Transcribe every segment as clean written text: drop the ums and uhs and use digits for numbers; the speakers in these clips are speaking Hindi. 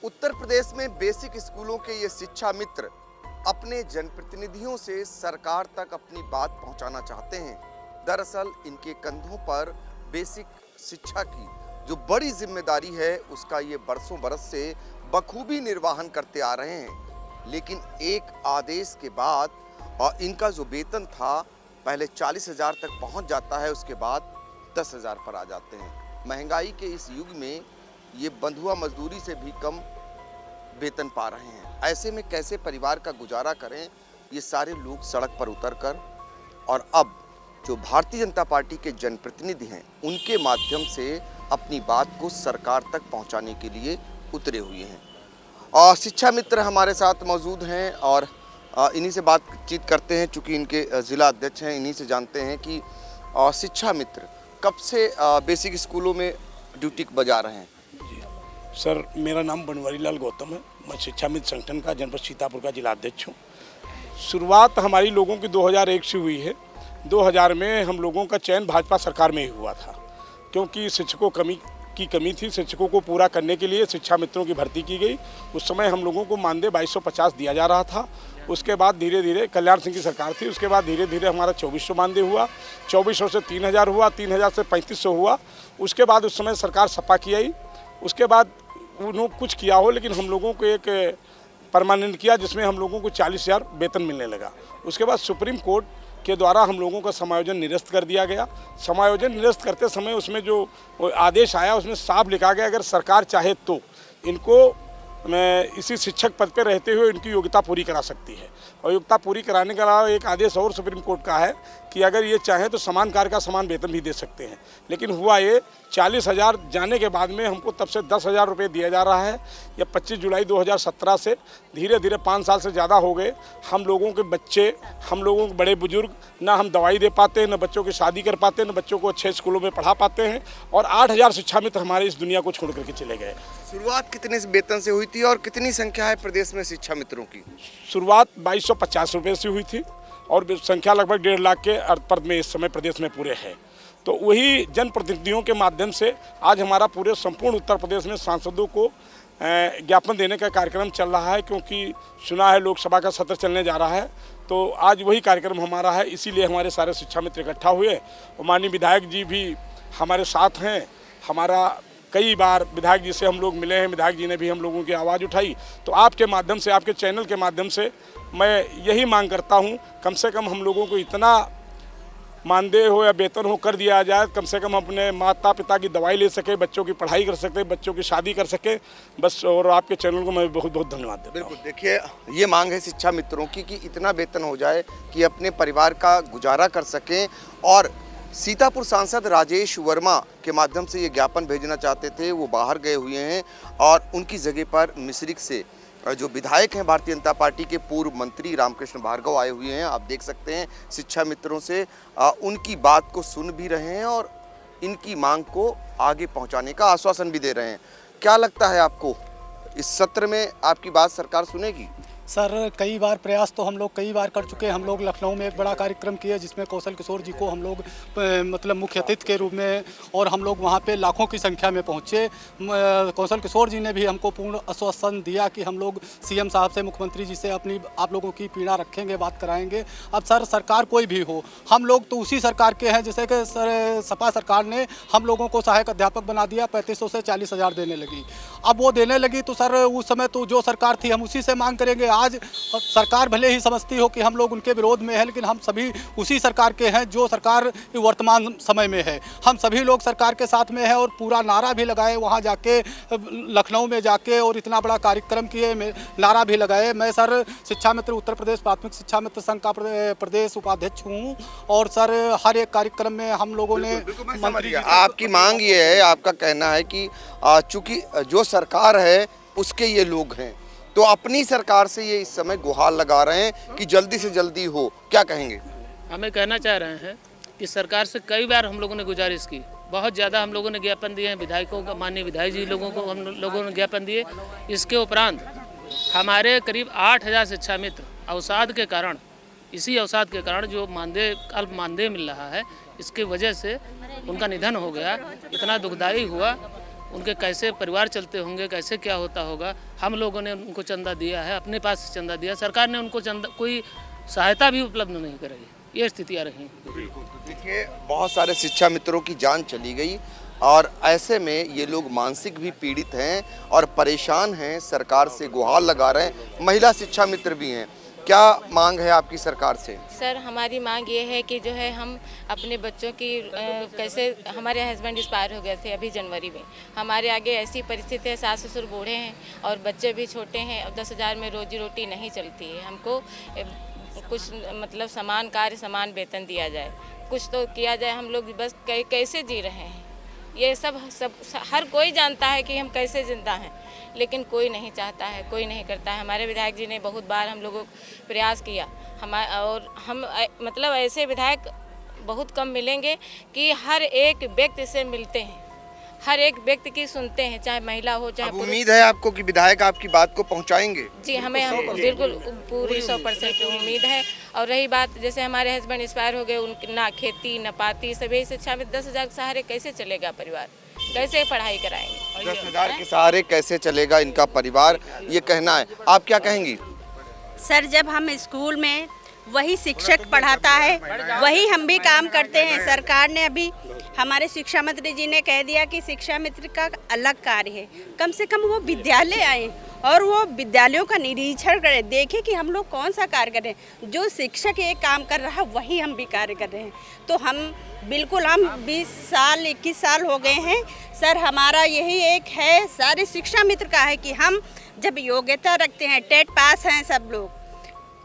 उत्तर प्रदेश में बेसिक स्कूलों के ये शिक्षा मित्र अपने जनप्रतिनिधियों से सरकार तक अपनी बात पहुंचाना चाहते हैं। दरअसल इनके कंधों पर बेसिक शिक्षा की जो बड़ी जिम्मेदारी है उसका ये बरसों बरस से बखूबी निर्वहन करते आ रहे हैं। लेकिन एक आदेश के बाद और इनका जो वेतन था पहले 40,000 तक पहुंच जाता है, उसके बाद 10,000 पर आ जाते हैं। महंगाई के इस युग में ये बंधुआ मजदूरी से भी कम वेतन पा रहे हैं। ऐसे में कैसे परिवार का गुजारा करें, ये सारे लोग सड़क पर उतरकर और अब जो भारतीय जनता पार्टी के जनप्रतिनिधि हैं उनके माध्यम से अपनी बात को सरकार तक पहुंचाने के लिए उतरे हुए हैं। और शिक्षा मित्र हमारे साथ मौजूद हैं और इन्हीं से बातचीत करते हैं। चूँकि इनके ज़िला अध्यक्ष हैं, इन्हीं से जानते हैं कि शिक्षा मित्र कब से बेसिक स्कूलों में ड्यूटी बजा रहे हैं। सर, मेरा नाम बनवारी लाल गौतम है। मैं शिक्षा मित्र संगठन का जनपद सीतापुर का जिला अध्यक्ष हूँ। शुरुआत हमारी लोगों की 2001 से हुई है। 2000 में हम लोगों का चयन भाजपा सरकार में ही हुआ था, क्योंकि शिक्षकों की कमी थी। शिक्षकों को पूरा करने के लिए शिक्षा मित्रों की भर्ती की गई। उस समय हम लोगों को मानदेय 2250 दिया जा रहा था। उसके बाद धीरे धीरे कल्याण सिंह की सरकार थी, उसके बाद धीरे धीरे हमारा 2400 मानदेय हुआ, 2400 से 3000 हुआ, 3000 से 3500 हुआ। उसके बाद उस समय सरकार सपा की आई। उसके बाद उन्होंने कुछ किया हो, लेकिन हम लोगों को एक परमानेंट किया जिसमें हम लोगों को 40,000 वेतन मिलने लगा। उसके बाद सुप्रीम कोर्ट के द्वारा हम लोगों का समायोजन निरस्त कर दिया गया। समायोजन निरस्त करते समय उसमें जो आदेश आया उसमें साफ लिखा गया अगर सरकार चाहे तो इनको इसी शिक्षक पद पर रहते हुए इनकी योग्यता पूरी करा सकती है। और योग्यता पूरी कराने के अलावा एक आदेश और सुप्रीम कोर्ट का है कि अगर ये चाहें तो समान कार्य का समान वेतन भी दे सकते हैं। लेकिन हुआ ये 40,000 जाने के बाद में हमको तब से 10,000 रुपये दिया जा रहा है। या 25 जुलाई 2017 से धीरे धीरे 5 साल से ज़्यादा हो गए। हम लोगों के बच्चे, हम लोगों के बड़े बुजुर्ग, ना हम दवाई दे पाते हैं, ना बच्चों की शादी कर पाते हैं, ना बच्चों को अच्छे स्कूलों में पढ़ा पाते हैं। और 8,000 शिक्षा मित्र हमारे इस दुनिया को छोड़ करके चले गए। शुरुआत कितने वेतन से हुई थी और कितनी संख्या है प्रदेश में शिक्षा मित्रों की? शुरुआत 2250 रुपये से हुई थी और संख्या लगभग 1.5 लाख के अर्ध में इस समय प्रदेश में पूरे है। तो वही जनप्रतिनिधियों के माध्यम से आज हमारा पूरे संपूर्ण उत्तर प्रदेश में सांसदों को ज्ञापन देने का कार्यक्रम चल रहा है, क्योंकि सुना है लोकसभा का सत्र चलने जा रहा है। तो आज वही कार्यक्रम हमारा है, इसीलिए हमारे सारे शिक्षा मित्र इकट्ठा हुए। और माननीय विधायक जी भी हमारे साथ हैं। हमारा कई बार विधायक जी से हम लोग मिले हैं, विधायक जी ने भी हम लोगों की आवाज़ उठाई। तो आपके माध्यम से, आपके चैनल के माध्यम से मैं यही मांग करता हूं, कम से कम हम लोगों को इतना मानदेय हो या वेतन हो कर दिया जाए, कम से कम अपने माता पिता की दवाई ले सके, बच्चों की पढ़ाई कर सके, बच्चों की शादी कर सके बस। और आपके चैनल को मैं बहुत बहुत धन्यवाद देता हूं। बिल्कुल, देखिए ये मांग है शिक्षा मित्रों की कि इतना वेतन हो जाए कि अपने परिवार का गुजारा कर सकें। और सीतापुर सांसद राजेश वर्मा के माध्यम से ये ज्ञापन भेजना चाहते थे, वो बाहर गए हुए हैं और उनकी जगह पर मिश्रिख से जो विधायक हैं भारतीय जनता पार्टी के पूर्व मंत्री रामकृष्ण भार्गव आए हुए हैं। आप देख सकते हैं शिक्षा मित्रों से उनकी बात को सुन भी रहे हैं और इनकी मांग को आगे पहुंचाने का आश्वासन भी दे रहे हैं। क्या लगता है आपको, इस सत्र में आपकी बात सरकार सुनेगी? सर, कई बार प्रयास तो हम लोग कई बार कर चुके हैं। हम लोग लखनऊ में एक बड़ा कार्यक्रम किया जिसमें कौशल किशोर जी को हम लोग मतलब मुख्य अतिथि के रूप में, और हम लोग वहाँ पे लाखों की संख्या में पहुँचे। कौशल किशोर जी ने भी हमको पूर्ण आश्वासन दिया कि हम लोग सीएम साहब से, मुख्यमंत्री जी से अपनी आप लोगों की पीड़ा रखेंगे, बात कराएंगे। अब सर, सरकार कोई भी हो, हम लोग तो उसी सरकार के हैं जैसे कि सर सपा सरकार ने हम लोगों को सहायक अध्यापक बना दिया, 3500 से 40,000 देने लगी। अब वो देने लगी तो सर उस समय तो जो सरकार थी हम उसी से मांग करेंगे। आज सरकार भले ही समझती हो कि हम लोग उनके विरोध में है, लेकिन हम सभी उसी सरकार के हैं जो सरकार वर्तमान समय में है। हम सभी लोग सरकार के साथ में हैं और पूरा नारा भी लगाए वहाँ जाके, लखनऊ में जाके, और इतना बड़ा कार्यक्रम किए, नारा भी लगाए। मैं सर शिक्षा मित्र उत्तर प्रदेश प्राथमिक शिक्षा मित्र संघ का प्रदेश उपाध्यक्ष हूँ। और सर हर एक कार्यक्रम में हम लोगों ने आपकी मांग ये है, आपका कहना है कि चूंकि जो सरकार है उसके ये लोग हैं, तो अपनी सरकार से ये इस समय गुहार लगा रहे हैं कि जल्दी से जल्दी हो। क्या कहेंगे? हमें कहना चाह रहे हैं कि सरकार से कई बार हम लोगों ने गुजारिश की, बहुत ज़्यादा हम लोगों ने ज्ञापन दिए हैं विधायकों का, माननीय विधायक जी लोगों को हम लोगों ने ज्ञापन दिए। इसके उपरांत हमारे करीब 8,000 शिक्षा मित्र अवसाद के कारण, इसी अवसाद के कारण जो मानदेय, अल्प मानदेय मिल रहा है, इसके वजह से उनका निधन हो गया। इतना दुखदाई हुआ उनके कैसे परिवार चलते होंगे, कैसे क्या होता होगा। हम लोगों ने उनको चंदा दिया है, अपने पास से चंदा दिया, सरकार ने उनको चंदा कोई सहायता भी उपलब्ध नहीं कराई। ये स्थितियाँ रही। देखिए, बहुत सारे शिक्षा मित्रों की जान चली गई और ऐसे में ये लोग मानसिक भी पीड़ित हैं और परेशान हैं, सरकार से गुहार लगा रहे हैं। महिला शिक्षा मित्र भी हैं। क्या मांग है आपकी सरकार से? सर, हमारी मांग ये है कि जो है हम अपने बच्चों की कैसे, हमारे हस्बैंड एक्सपायर हो गए थे अभी जनवरी में, हमारे आगे ऐसी परिस्थिति है, सास ससुर बूढ़े हैं और बच्चे भी छोटे हैं और 10,000 में रोजी रोटी नहीं चलती है। हमको कुछ मतलब समान कार्य समान वेतन दिया जाए, कुछ तो किया जाए। हम लोग बस कैसे जी रहे हैं, ये सब हर कोई जानता है कि हम कैसे जिंदा हैं, लेकिन कोई नहीं चाहता है, कोई नहीं करता है। हमारे विधायक जी ने बहुत बार हम लोगों को प्रयास किया, हम मतलब ऐसे विधायक बहुत कम मिलेंगे कि हर एक व्यक्ति से मिलते हैं, हर एक व्यक्ति की सुनते हैं, चाहे महिला हो चाहे पुरुष। उम्मीद है आपको कि विधायक आपकी बात को पहुंचाएंगे? जी, हमें बिल्कुल पूरी 100% उम्मीद है। और रही बात, जैसे हमारे हस्बैंड एक्सपायर हो गए, उनकी ना खेती ना पाती, सभी शिक्षा में 10,000 के सहारे कैसे चलेगा परिवार, कैसे पढ़ाई कराएंगे? 10,000 के सहारे कैसे चलेगा इनका परिवार, ये कहना है। आप क्या कहेंगी? सर, जब हम स्कूल में वही शिक्षक पढ़ाता है, वही हम भी काम करते हैं। सरकार ने अभी हमारे शिक्षा मंत्री जी ने कह दिया कि शिक्षा मित्र का अलग कार्य है। कम से कम वो विद्यालय आए और वो विद्यालयों का निरीक्षण करें, देखें कि हम लोग कौन सा कार्य कर रहे हैं। जो शिक्षक एक काम कर रहा है वही हम भी कार्य कर रहे हैं। तो हम बिल्कुल, हम 20 साल 21 साल हो गए हैं सर। हमारा यही एक है सारे शिक्षा मित्र का है कि हम जब योग्यता रखते हैं, टेट पास हैं सब लोग,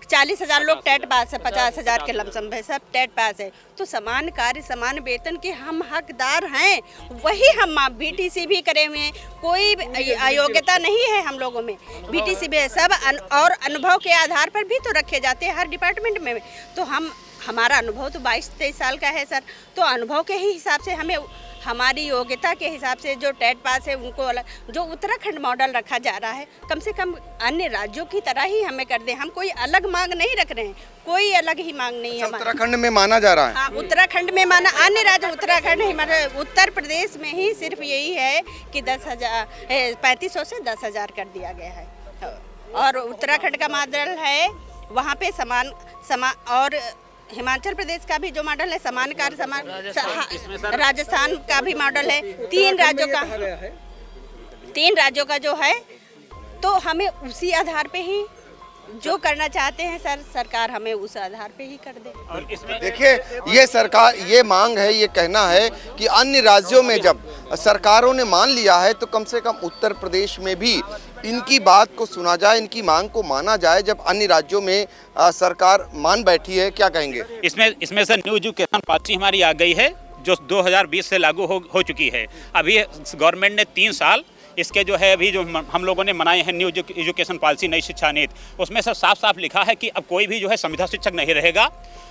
40,000 लोग टेट पास है, 50,000 के लमसम है, सब टेट पास है। तो समान कार्य समान वेतन के हम हकदार हैं, वही हम बीटीसी भी करे हुए हैं, कोई अयोग्यता नहीं है हम लोगों में, बीटीसी भी है सब। और अनुभव के आधार पर भी तो रखे जाते हैं हर डिपार्टमेंट में। तो हमारा अनुभव तो 22-23 साल का है सर। तो अनुभव के ही हिसाब से हमें, हमारी योग्यता के हिसाब से जो टेट पास है उनको अलग, जो उत्तराखंड मॉडल रखा जा रहा है, कम से कम अन्य राज्यों की तरह ही हमें कर दें। हम कोई अलग मांग नहीं रख रहे हैं, कोई अलग ही मांग नहीं है। उत्तराखंड में माना जा रहा है? हाँ, उत्तराखंड में माना, अन्य राज्य उत्तराखंड हमारे उत्तर प्रदेश में ही सिर्फ यही है कि 10,000 3500 से 10,000 कर दिया गया है। और उत्तराखंड का मॉडल है वहाँ पे समान और हिमाचल प्रदेश का भी जो मॉडल है समान कार्य समान, राजस्थान का भी मॉडल है। 3 राज्यों का जो है, तो हमें उसी आधार पे ही जो करना चाहते हैं सर, सरकार हमें उस आधार पे ही कर दे। देखिए, ये सरकार, ये मांग है, ये कहना है कि अन्य राज्यों में जब सरकारों ने मान लिया है तो कम से कम उत्तर प्रदेश में भी इनकी बात को सुना जाए, इनकी मांग को माना जाए। जब अन्य राज्यों में सरकार मान बैठी है, क्या कहेंगे? इसमें से न्यू एजुकेशन पॉलिसी हमारी आ गई है जो 2020 से लागू हो चुकी है। अभी गवर्नमेंट ने 3 साल इसके जो है अभी जो हम लोगों ने मनाए हैं न्यू एजुकेशन पॉलिसी, नई शिक्षा नीति, उसमें सब साफ साफ लिखा है कि अब कोई भी जो है संविदा शिक्षक नहीं रहेगा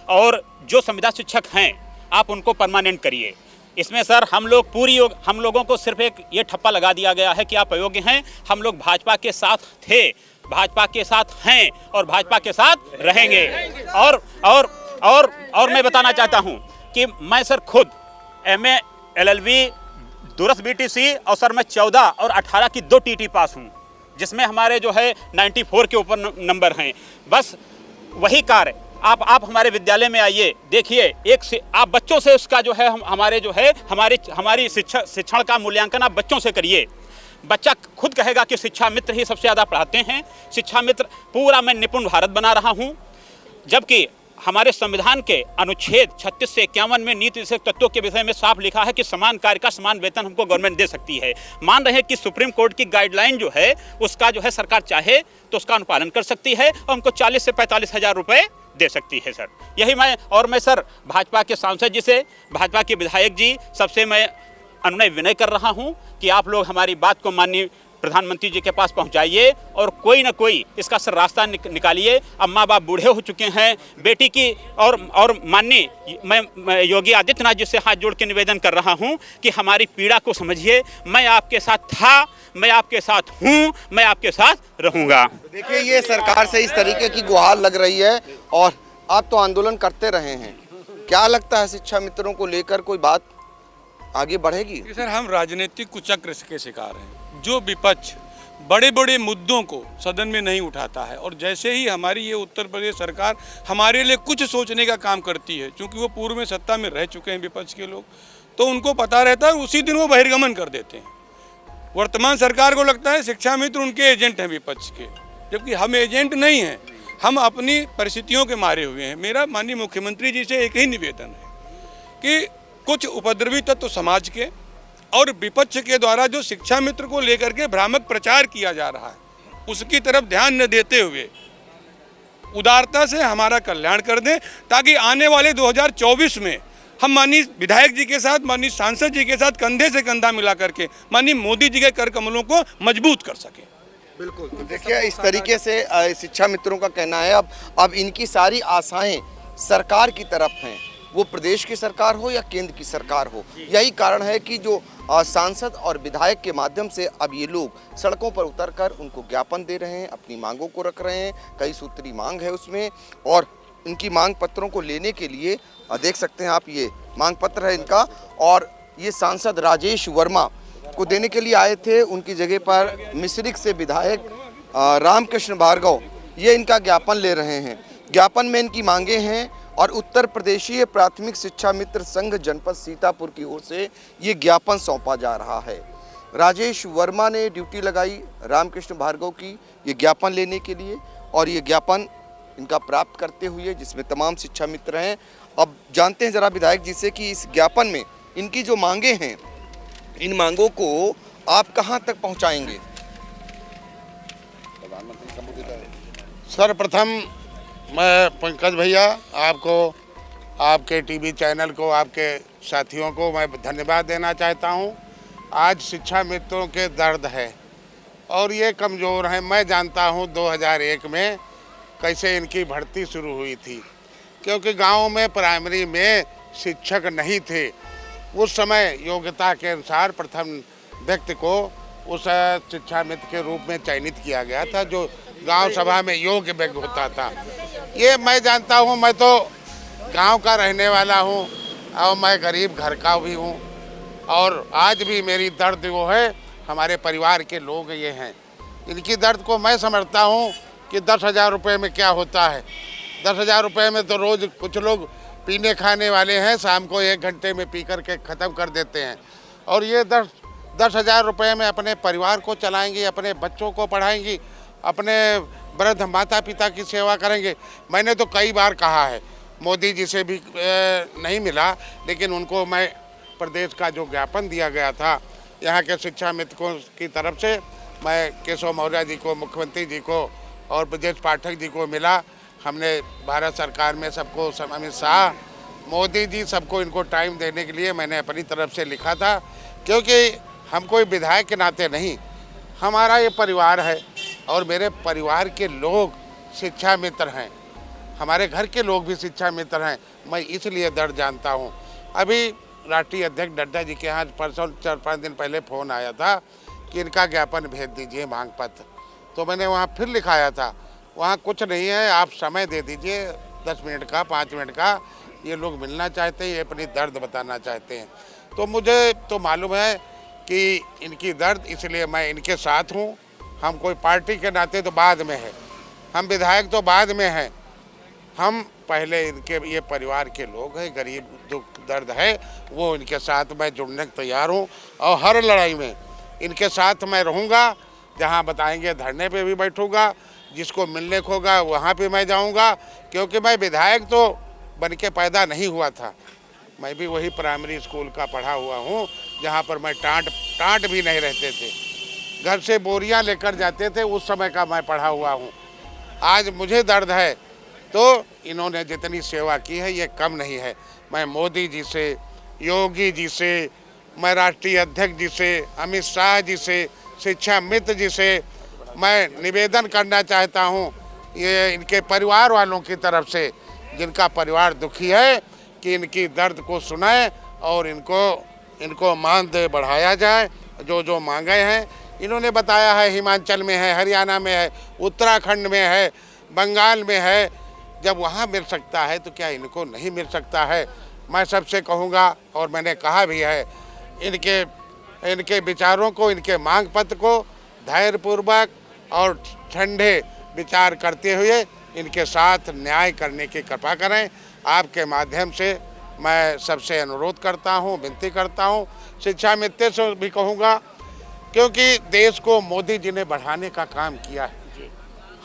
और जो संविदा शिक्षक हैं आप उनको परमानेंट करिए। इसमें सर हम लोगों को सिर्फ एक ये ठप्पा लगा दिया गया है कि आप अयोग्य हैं। हम लोग भाजपा के साथ थे, भाजपा के साथ हैं और भाजपा के साथ रहेंगे। और मैं बताना चाहता हूं कि मैं सर खुद MA LLB दूरस बीटीसी और सर मैं 14 और 18 की 2 TT पास हूं, जिसमें हमारे जो है 94 के ऊपर नंबर हैं। बस वही कार्य आप हमारे विद्यालय में आइए, देखिए, एक से आप बच्चों से उसका जो है हमारी शिक्षण का मूल्यांकन आप बच्चों से करिए। बच्चा खुद कहेगा कि शिक्षा मित्र ही सबसे ज़्यादा पढ़ाते हैं। शिक्षा मित्र पूरा मैं निपुण भारत बना रहा हूं, जबकि हमारे संविधान के अनुच्छेद 36 से 51 में नीति विषयक तत्वों के विषय में साफ लिखा है कि समान कार्य का समान वेतन हमको गवर्नमेंट दे सकती है। मान रहे हैं कि सुप्रीम कोर्ट की गाइडलाइन जो है उसका जो है सरकार चाहे तो उसका अनुपालन कर सकती है और हमको 40 से 45 हज़ार रुपये दे सकती है सर। यही मैं सर भाजपा के सांसद जी से, भाजपा के विधायक जी सबसे मैं अनुनय विनय कर रहा हूँ कि आप लोग हमारी बात को माननीय प्रधानमंत्री जी के पास पहुंचाइए और कोई ना कोई इसका सर रास्ता निकालिए। अब माँ बाप बूढ़े हो चुके हैं, बेटी की और माननीय मैं योगी आदित्यनाथ जी से हाथ जोड़ के निवेदन कर रहा हूं कि हमारी पीड़ा को समझिए। मैं आपके साथ था, मैं आपके साथ हूं, मैं आपके साथ रहूंगा। देखिए, ये सरकार से इस तरीके की गुहार लग रही है और आप तो आंदोलन करते रहे हैं, क्या लगता है शिक्षा मित्रों को लेकर कोई बात? आगे बढ़ेगी? कि सर हम राजनीतिक कुचक्र के शिकार हैं। जो विपक्ष बड़े बड़े मुद्दों को सदन में नहीं उठाता है और जैसे ही हमारी ये उत्तर प्रदेश सरकार हमारे लिए कुछ सोचने का काम करती है, क्योंकि वो पूर्व में सत्ता में रह चुके हैं विपक्ष के लोग, तो उनको पता रहता है, उसी दिन वो बहिर्गमन कर देते हैं। वर्तमान सरकार को लगता है शिक्षा मित्र उनके एजेंट हैं विपक्ष के, जबकि हम एजेंट नहीं हैं, हम अपनी परिस्थितियों के मारे हुए हैं। मेरा माननीय मुख्यमंत्री जी से एक ही निवेदन है कि कुछ उपद्रवी तत्व समाज के और विपक्ष के द्वारा जो शिक्षा मित्र को लेकर के भ्रामक प्रचार किया जा रहा है, उसकी तरफ ध्यान न देते हुए उदारता से हमारा कल्याण कर दें, ताकि आने वाले 2024 में हम माननीय विधायक जी के साथ, माननीय सांसद जी के साथ कंधे से कंधा मिला करके माननीय मोदी जी के कर कमलों को मजबूत कर सकें। बिल्कुल। तो देखिए, इस तरीके से शिक्षा मित्रों का कहना है। अब इनकी सारी आशाएं सरकार की तरफ हैं, वो प्रदेश की सरकार हो या केंद्र की सरकार हो। यही कारण है कि जो सांसद और विधायक के माध्यम से अब ये लोग सड़कों पर उतरकर उनको ज्ञापन दे रहे हैं, अपनी मांगों को रख रहे हैं। कई सूत्री मांग है उसमें, और इनकी मांग पत्रों को लेने के लिए देख सकते हैं आप, ये मांग पत्र है इनका, और ये सांसद राजेश वर्मा को देने के लिए आए थे। उनकी जगह पर मिश्रिख से विधायक रामकृष्ण भार्गव ये इनका ज्ञापन ले रहे हैं। ज्ञापन में इनकी मांगे हैं और उत्तर प्रदेशीय प्राथमिक शिक्षा मित्र संघ जनपद सीतापुर की ओर से ये ज्ञापन सौंपा जा रहा है। राजेश वर्मा ने ड्यूटी लगाई रामकृष्ण भार्गव की ये ज्ञापन लेने के लिए, और ये ज्ञापन इनका प्राप्त करते हुए जिसमें तमाम शिक्षा मित्र हैं। अब जानते हैं जरा विधायक जी से कि इस ज्ञापन में इनकी जो मांगे हैं, इन मांगों को आप कहां तक पहुंचाएंगे? सर्वप्रथम मैं पंकज भैया आपको, आपके टीवी चैनल को, आपके साथियों को मैं धन्यवाद देना चाहता हूं। आज शिक्षा मित्रों के दर्द है और ये कमज़ोर हैं। मैं जानता हूं 2001 में कैसे इनकी भर्ती शुरू हुई थी, क्योंकि गांव में प्राइमरी में शिक्षक नहीं थे। उस समय योग्यता के अनुसार प्रथम व्यक्ति को उस शिक्षा मित्र के रूप में चयनित किया गया था, जो गांव सभा में योग्य व्यक्ति होता था। ये मैं जानता हूं, मैं तो गांव का रहने वाला हूं और मैं गरीब घर का भी हूं, और आज भी मेरी दर्द वो है, हमारे परिवार के लोग ये हैं। इनकी दर्द को मैं समझता हूं कि 10,000 रुपये में क्या होता है। 10,000 रुपये में तो रोज़ कुछ लोग पीने खाने वाले हैं, शाम को 1 घंटे में पी कर के ख़त्म कर देते हैं, और ये 10,000 रुपये में अपने परिवार को चलाएंगी, अपने बच्चों को पढ़ाएंगी, अपने वृद्ध माता पिता की सेवा करेंगे। मैंने तो कई बार कहा है, मोदी जी से भी नहीं मिला, लेकिन उनको मैं प्रदेश का जो ज्ञापन दिया गया था यहाँ के शिक्षा मित्रों की तरफ से, मैं केशव मौर्य जी को, मुख्यमंत्री जी को और ब्रजेश पाठक जी को मिला। हमने भारत सरकार में सबको, अमित शाह, मोदी जी, सबको इनको टाइम देने के लिए मैंने अपनी तरफ से लिखा था, क्योंकि हम कोई विधायक के नाते नहीं, हमारा ये परिवार है और मेरे परिवार के लोग शिक्षा मित्र हैं, हमारे घर के लोग भी शिक्षा मित्र हैं। मैं इसलिए दर्द जानता हूँ। अभी राष्ट्रीय अध्यक्ष नड्डा जी के यहाँ परसों 4-5 दिन पहले फ़ोन आया था कि इनका ज्ञापन भेज दीजिए, मांग पत्र, तो मैंने वहाँ फिर लिखाया था, वहाँ कुछ नहीं है, आप समय दे दीजिए 10 मिनट का, 5 मिनट का। ये लोग मिलना चाहते हैं, ये अपनी दर्द बताना चाहते हैं। तो मुझे तो मालूम है कि इनकी दर्द, इसलिए मैं इनके साथ हूँ। हम कोई पार्टी के नाते तो बाद में है, हम विधायक तो बाद में हैं, हम पहले इनके ये परिवार के लोग हैं, गरीब दुख दर्द है वो इनके साथ मैं जुड़ने को तैयार हूँ, और हर लड़ाई में इनके साथ मैं रहूँगा। जहाँ बताएंगे धरने पे भी बैठूँगा, जिसको मिलने को होगा वहाँ पे मैं जाऊँगा, क्योंकि मैं विधायक तो बन के पैदा नहीं हुआ था, मैं भी वही प्राइमरी स्कूल का पढ़ा हुआ हूँ, जहाँ पर मैं टाँट भी नहीं रहते थे, घर से बोरियाँ लेकर जाते थे, उस समय का मैं पढ़ा हुआ हूँ। आज मुझे दर्द है, तो इन्होंने जितनी सेवा की है ये कम नहीं है। मैं मोदी जी से, योगी जी से, मैं राष्ट्रीय अध्यक्ष जी से, अमित शाह जी से, शिक्षा मित्र जी से मैं निवेदन करना चाहता हूँ, ये इनके परिवार वालों की तरफ से, जिनका परिवार दुखी है, कि इनकी दर्द को सुनाएं और इनको मानदेय बढ़ाया जाए। जो जो मांगे हैं इन्होंने बताया है, हिमाचल में है, हरियाणा में है, उत्तराखंड में है, बंगाल में है। जब वहाँ मिल सकता है तो क्या इनको नहीं मिल सकता है? मैं सबसे कहूँगा, और मैंने कहा भी है, इनके विचारों को, इनके मांग पत्र को धैर्यपूर्वक और ठंडे विचार करते हुए इनके साथ न्याय करने की कृपा करें। आपके माध्यम से मैं सबसे अनुरोध करता हूं, विनती करता हूं, शिक्षा मित्र से भी कहूँगा, क्योंकि देश को मोदी जी ने बढ़ाने का काम किया है।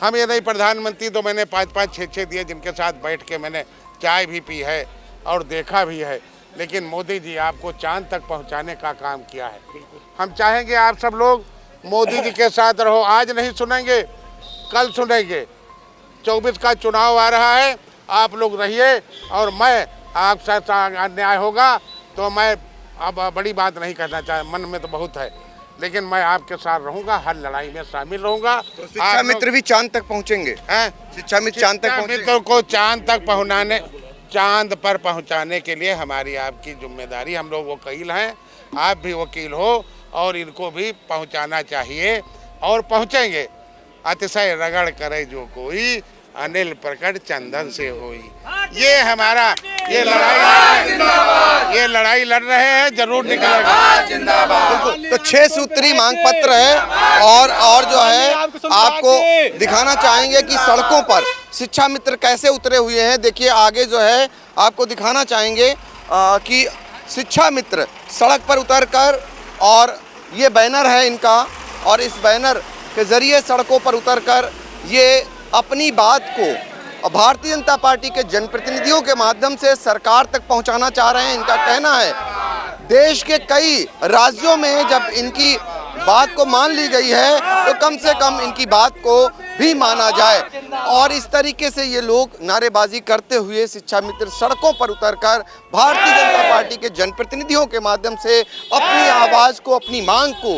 हम ये नहीं प्रधानमंत्री तो मैंने 5-5, 6-6 दिए, जिनके साथ बैठ के मैंने चाय भी पी है और देखा भी है, लेकिन मोदी जी आपको चांद तक पहुंचाने का काम किया है। हम चाहेंगे आप सब लोग मोदी जी के साथ रहो। आज नहीं सुनेंगे, कल सुनेंगे। 24 का चुनाव आ रहा है, आप लोग रहिए। और मैं आप साथ अन्याय होगा तो मैं अब बड़ी बात नहीं करना चाहे, मन में तो बहुत है, लेकिन मैं आपके साथ रहूंगा, हर लड़ाई में शामिल रहूंगा। तो शिक्षा मित्र भी चांद तक पहुंचेंगे? शिक्षा मित्र चांद तक पहुंचेंगे। मित्रों को चांद पर पहुंचाने के लिए हमारी आपकी जिम्मेदारी। हम लोग वकील हैं, आप भी वकील हो, और इनको भी पहुंचाना चाहिए और पहुंचेंगे। अतिशय रगड़ करे जो कोई, अनिल प्रकट चंदन से होई। ये हमारा ये लड़ाई लड़ रहे हैं, जरूर निकलेगा। तो 6 सूत्री मांग पत्र है, और जो है आपको दिखाना चाहेंगे कि सड़कों पर शिक्षा मित्र कैसे उतरे हुए हैं। देखिए आगे जो है आपको दिखाना चाहेंगे कि शिक्षा मित्र सड़क पर उतरकर, और ये बैनर है इनका, और इस बैनर के जरिए सड़कों पर उतरकर ये अपनी बात को भारतीय जनता पार्टी के जनप्रतिनिधियों के माध्यम से सरकार तक पहुंचाना चाह रहे हैं। इनका कहना है देश के कई राज्यों में जब इनकी बात को मान ली गई है तो कम से कम इनकी बात को भी माना जाए। और इस तरीके से ये लोग नारेबाजी करते हुए शिक्षा मित्र सड़कों पर उतरकर भारतीय जनता पार्टी के जनप्रतिनिधियों के माध्यम से अपनी आवाज़ को, अपनी मांग को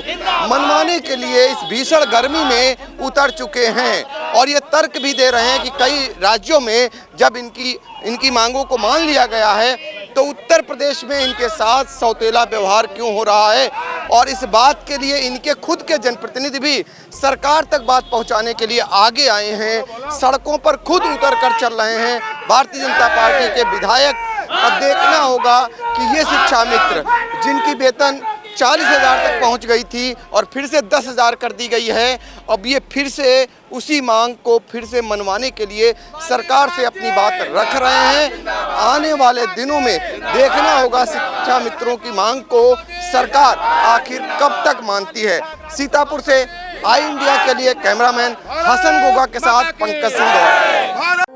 मनवाने के लिए इस भीषण गर्मी में उतर चुके हैं। और ये तर्क भी दे रहे हैं कि कई राज्यों में जब इनकी मांगों को मान लिया गया है तो उत्तर प्रदेश में इनके साथ सौतेला व्यवहार क्यों हो रहा है। और इस बात के लिए इनके खुद के जनप्रतिनिधि भी सरकार तक बात पहुंचाने के लिए आगे आए हैं, सड़कों पर खुद उतर कर चल रहे हैं। भारतीय जनता पार्टी के विधायक, अब देखना होगा कि ये शिक्षा मित्र जिनकी वेतन 40,000 तक पहुंच गई थी और फिर से 10,000 कर दी गई है, अब ये फिर से उसी मांग को फिर से मनवाने के लिए सरकार से अपनी बात रख रहे हैं। आने वाले दिनों में देखना होगा शिक्षा मित्रों की मांग को सरकार आखिर कब तक मानती है। सीतापुर से आई इंडिया के लिए कैमरामैन हसन गोगा के साथ पंकज सिंह।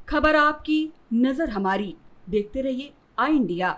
खबर आपकी, नजर हमारी। देखते रहिए आई इंडिया।